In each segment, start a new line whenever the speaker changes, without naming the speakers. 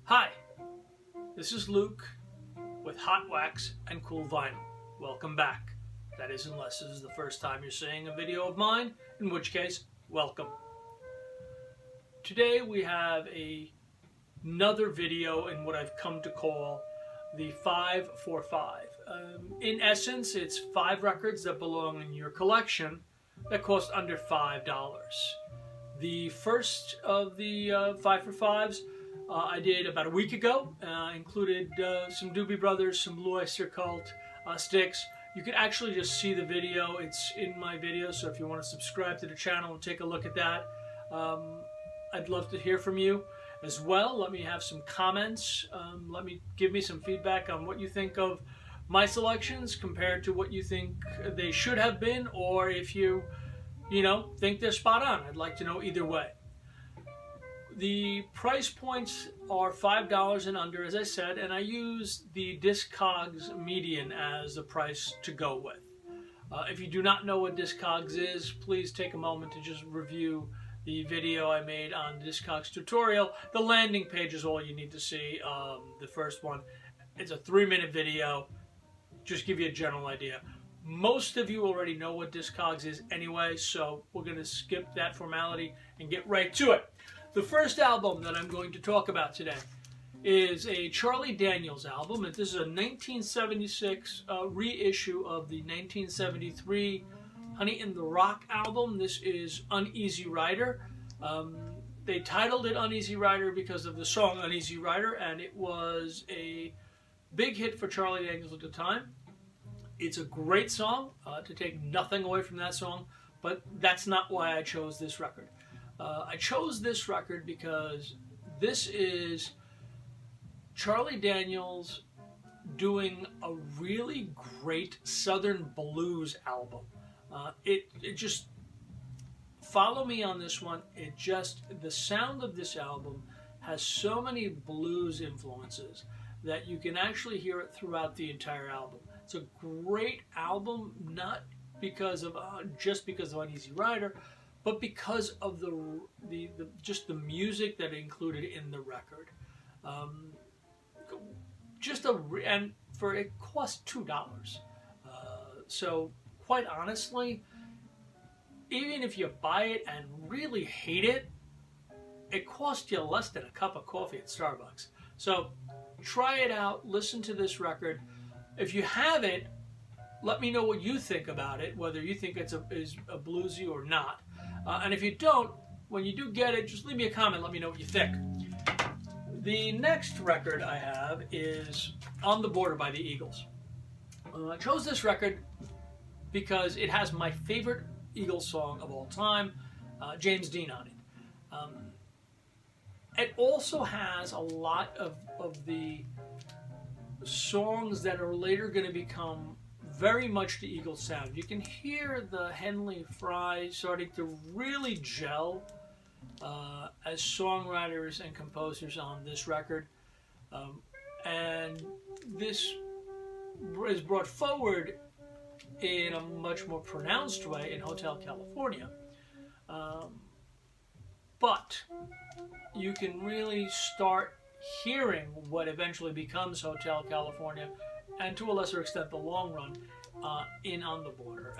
Hi, this is Luke with Hot Wax and Cool Vinyl. Welcome back. That is, unless this is the first time you're seeing a video of mine, in which case, welcome. Today we have another video in what I've come to call the 5 for 5. In essence, it's 5 records that belong in your collection that cost under $5. The first of the 5 for 5s I did about a week ago. Included some Doobie Brothers, some Blue Oyster Cult, Styx. You can actually just see the video. It's in my video, so if you want to subscribe to the channel and take a look at that, I'd love to hear from you as well. Let me have some comments. Give me some feedback on what you think of my selections compared to what you think they should have been, or if you think they're spot on. I'd like to know either way. The price points are $5 and under, as I said, and I use the Discogs median as the price to go with. If you do not know what Discogs is, please take a moment to just review the video I made on Discogs tutorial. The landing page is all you need to see. The first one, it's a 3-minute video. Just give you a general idea. Most of you already know what Discogs is anyway, so we're going to skip that formality and get right to it. The first album that I'm going to talk about today is a Charlie Daniels album. This is a 1976 reissue of the 1973 Honey in the Rock album. This is Uneasy Rider. They titled it Uneasy Rider because of the song Uneasy Rider, and it was a big hit for Charlie Daniels at the time. It's a great song, to take nothing away from that song, but that's not why I chose this record. I chose this record because this is Charlie Daniels doing a really great Southern blues album. It just, follow me on this one. The sound of this album has so many blues influences that you can actually hear it throughout the entire album. It's a great album, not because of just because of Uneasy Rider, but because of just the music that included in the record. And it cost $2. So quite honestly, even if you buy it and really hate it, it costs you less than a cup of coffee at Starbucks. So try it out, listen to this record. If you have it, let me know what you think about it, whether you think it's is a bluesy or not. And if you don't, when you do get it, just leave me a comment, let me know what you think. The next record I have is On the Border by the Eagles. I chose this record because it has my favorite Eagles song of all time, James Dean, on it. It also has a lot of the songs that are later going to become very much the Eagles sound. You can hear the Henley Fry starting to really gel as songwriters and composers on this record. And this is brought forward in a much more pronounced way in Hotel California. But you can really start hearing what eventually becomes Hotel California, and to a lesser extent the long run, in On the Border.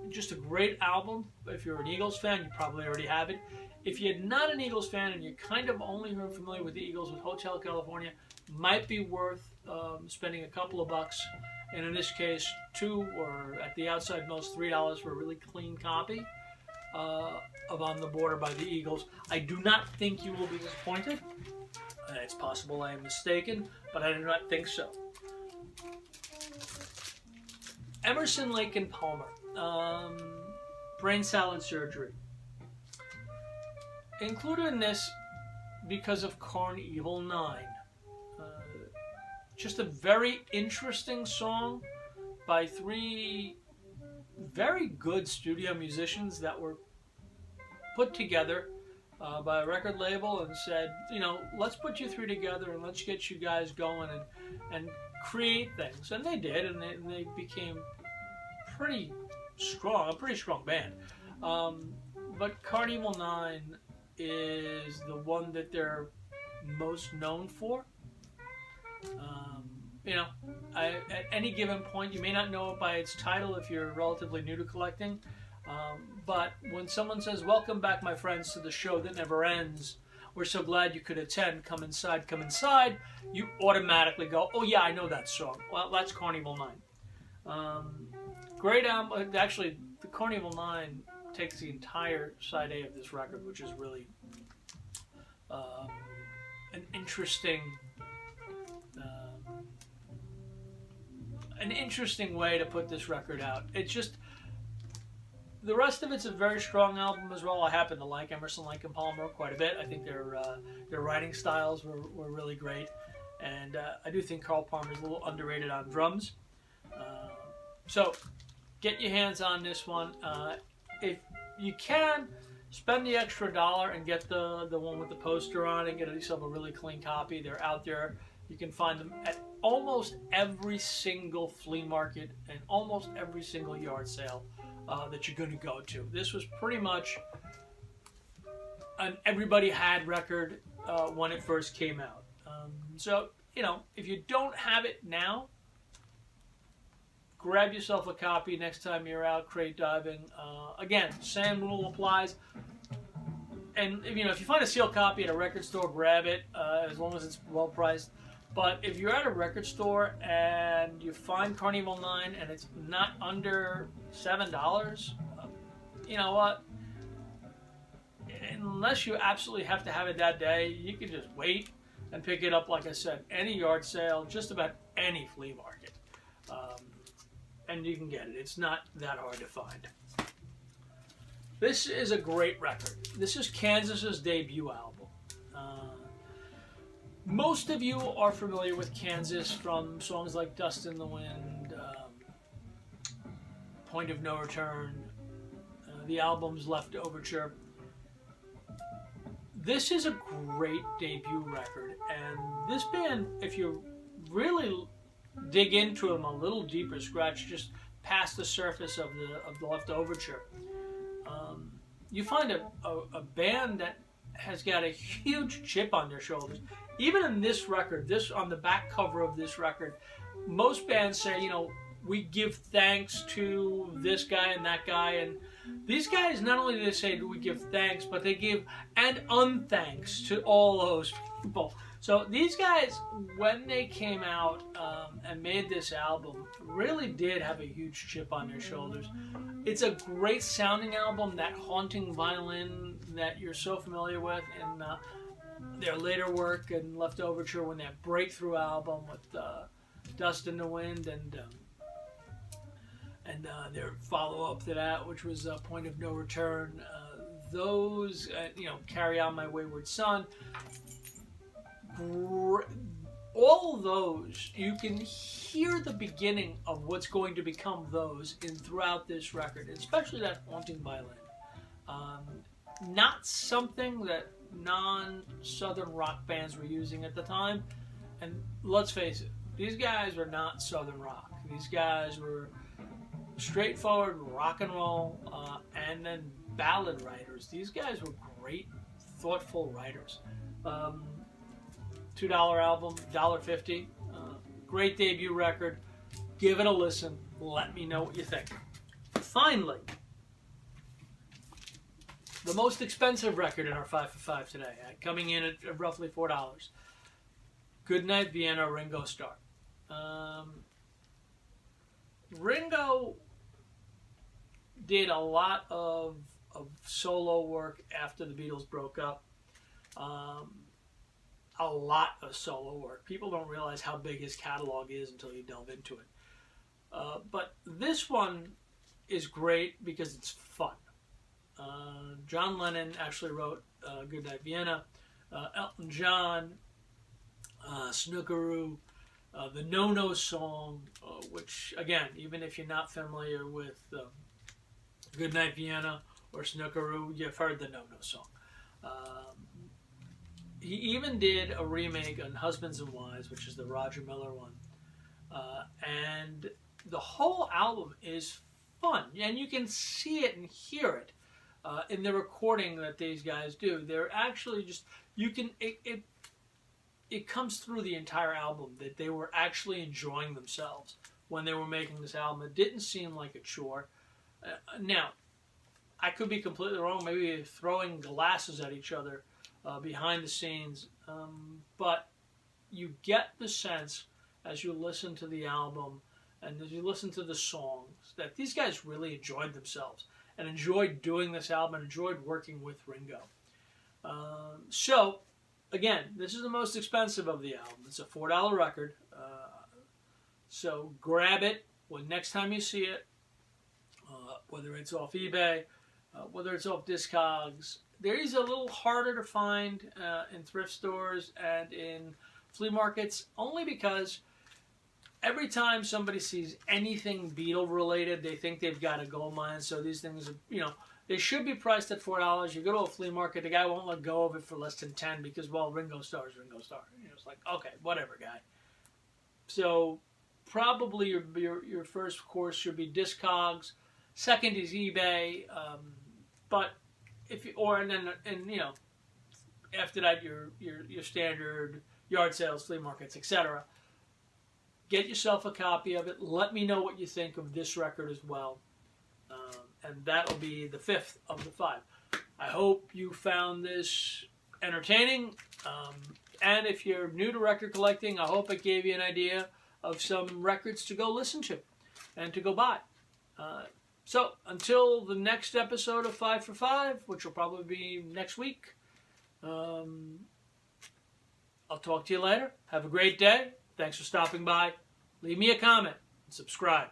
Just a great album. If you're an Eagles fan, you probably already have it. If you're not an Eagles fan and you're kind of only familiar with the Eagles with Hotel California, might be worth spending a couple of bucks, and in this case $2 or at the outside most $3 for a really clean copy of On the Border by the Eagles. I do not think you will be disappointed. It's possible I am mistaken, but I do not think so. Emerson, Lake and Palmer, brain salad surgery. Included in this because of Carnival 9. Just a very interesting song by 3 very good studio musicians that were put together by a record label and said, let's put you 3 together and let's get you guys going and create things. And they did, and they became pretty strong, a pretty strong band. But Carnival 9 is the one that they're most known for. You know, at any given point, you may not know it by its title if you're relatively new to collecting. But when someone says, "Welcome back, my friends, to the show that never ends. We're so glad you could attend. Come inside, come inside," you automatically go, "Oh yeah, I know that song." Well, that's Carnival 9. Great album. Actually, the Carnival 9 takes the entire side A of this record, which is really an interesting way to put this record out. It's just, the rest of it's a very strong album as well. I happen to like Emerson, Lake and Palmer quite a bit. I think their writing styles were really great, and I do think Carl Palmer's a little underrated on drums. So get your hands on this one. If you can, spend the extra $1 and get the one with the poster on and get yourself a really clean copy. They're out there. You can find them at almost every single flea market and almost every single yard sale that you're going to go to. This was pretty much an everybody had record when it first came out. So, you know, if you don't have it now, grab yourself a copy next time you're out crate diving. Again, same rule applies. And you know, if you find a sealed copy at a record store, grab it as long as it's well priced. But if you're at a record store and you find Carnival 9 and it's not under $7, you know what? Unless you absolutely have to have it that day, you can just wait and pick it up, like I said, any yard sale, just about any flea market. And you can get it. It's not that hard to find. This is a great record. This is Kansas's debut album. Most of you are familiar with Kansas from songs like Dust in the Wind, Point of No Return, the album's Left Overture. This is a great debut record, and this band, if you really dig into them a little deeper, scratch just past the surface of the Left Overture, you find a band that has got a huge chip on their shoulders. Even in this record, on the back cover of this record, most bands say, you know, we give thanks to this guy and that guy, and these guys, not only do they say we give thanks, but they give and unthanks to all those people. So these guys, when they came out and made this album, really did have a huge chip on their shoulders. It's a great sounding album, that haunting violin that you're so familiar with in their later work and Left Overture, when that breakthrough album with Dust in the Wind and their follow-up to that, which was Point of No Return. Those, you know, Carry On My Wayward Son. All of those, you can hear the beginning of what's going to become those throughout this record, especially that haunting violin. Not something that non-Southern rock bands were using at the time. And let's face it, these guys were not Southern rock. These guys were straightforward rock and roll and then ballad writers. These guys were great, thoughtful writers. $2 album, $1.50. Great debut record. Give it a listen. Let me know what you think. Finally, the most expensive record in our 5 for 5 today, coming in at roughly $4. Goodnight Vienna, Ringo Starr. Ringo did a lot of solo work after the Beatles broke up. A lot of solo work. People don't realize how big his catalog is until you delve into it. But this one is great because it's fun. John Lennon actually wrote Goodnight Vienna. Elton John, Snookeroo, the No-No song, which, again, even if you're not familiar with Goodnight Vienna or Snookeroo, you've heard the No-No song. He even did a remake on Husbands and Wives, which is the Roger Miller one. And the whole album is fun. And you can see it and hear it in the recording that these guys do. They're actually just, it comes through the entire album that they were actually enjoying themselves when they were making this album. It didn't seem like a chore. Now, I could be completely wrong. Maybe throwing glasses at each other behind the scenes. But you get the sense as you listen to the album and as you listen to the songs that these guys really enjoyed themselves and enjoyed doing this album and enjoyed working with Ringo. So, again, this is the most expensive of the album. It's a $4 record. So grab it when next time you see it, whether it's off eBay, whether it's off Discogs. There is a little harder to find in thrift stores and in flea markets, only because every time somebody sees anything Beatle related, they think they've got a gold mine. So these things, they should be priced at $4. You go to a flea market, the guy won't let go of it for less than 10 because, well, Ringo Starr is Ringo Starr. It's like, okay, whatever, guy. So probably your first course should be Discogs. Second is eBay. But if you, or and then after that your standard yard sales, flea markets, etc. Get yourself a copy of it. Let me know what you think of this record as well. And that'll be the 5th of the 5. I hope you found this entertaining. And if you're new to record collecting, I hope it gave you an idea of some records to go listen to and to go buy. So until the next episode of 5 for 5, which will probably be next week, I'll talk to you later. Have a great day. Thanks for stopping by. Leave me a comment and subscribe.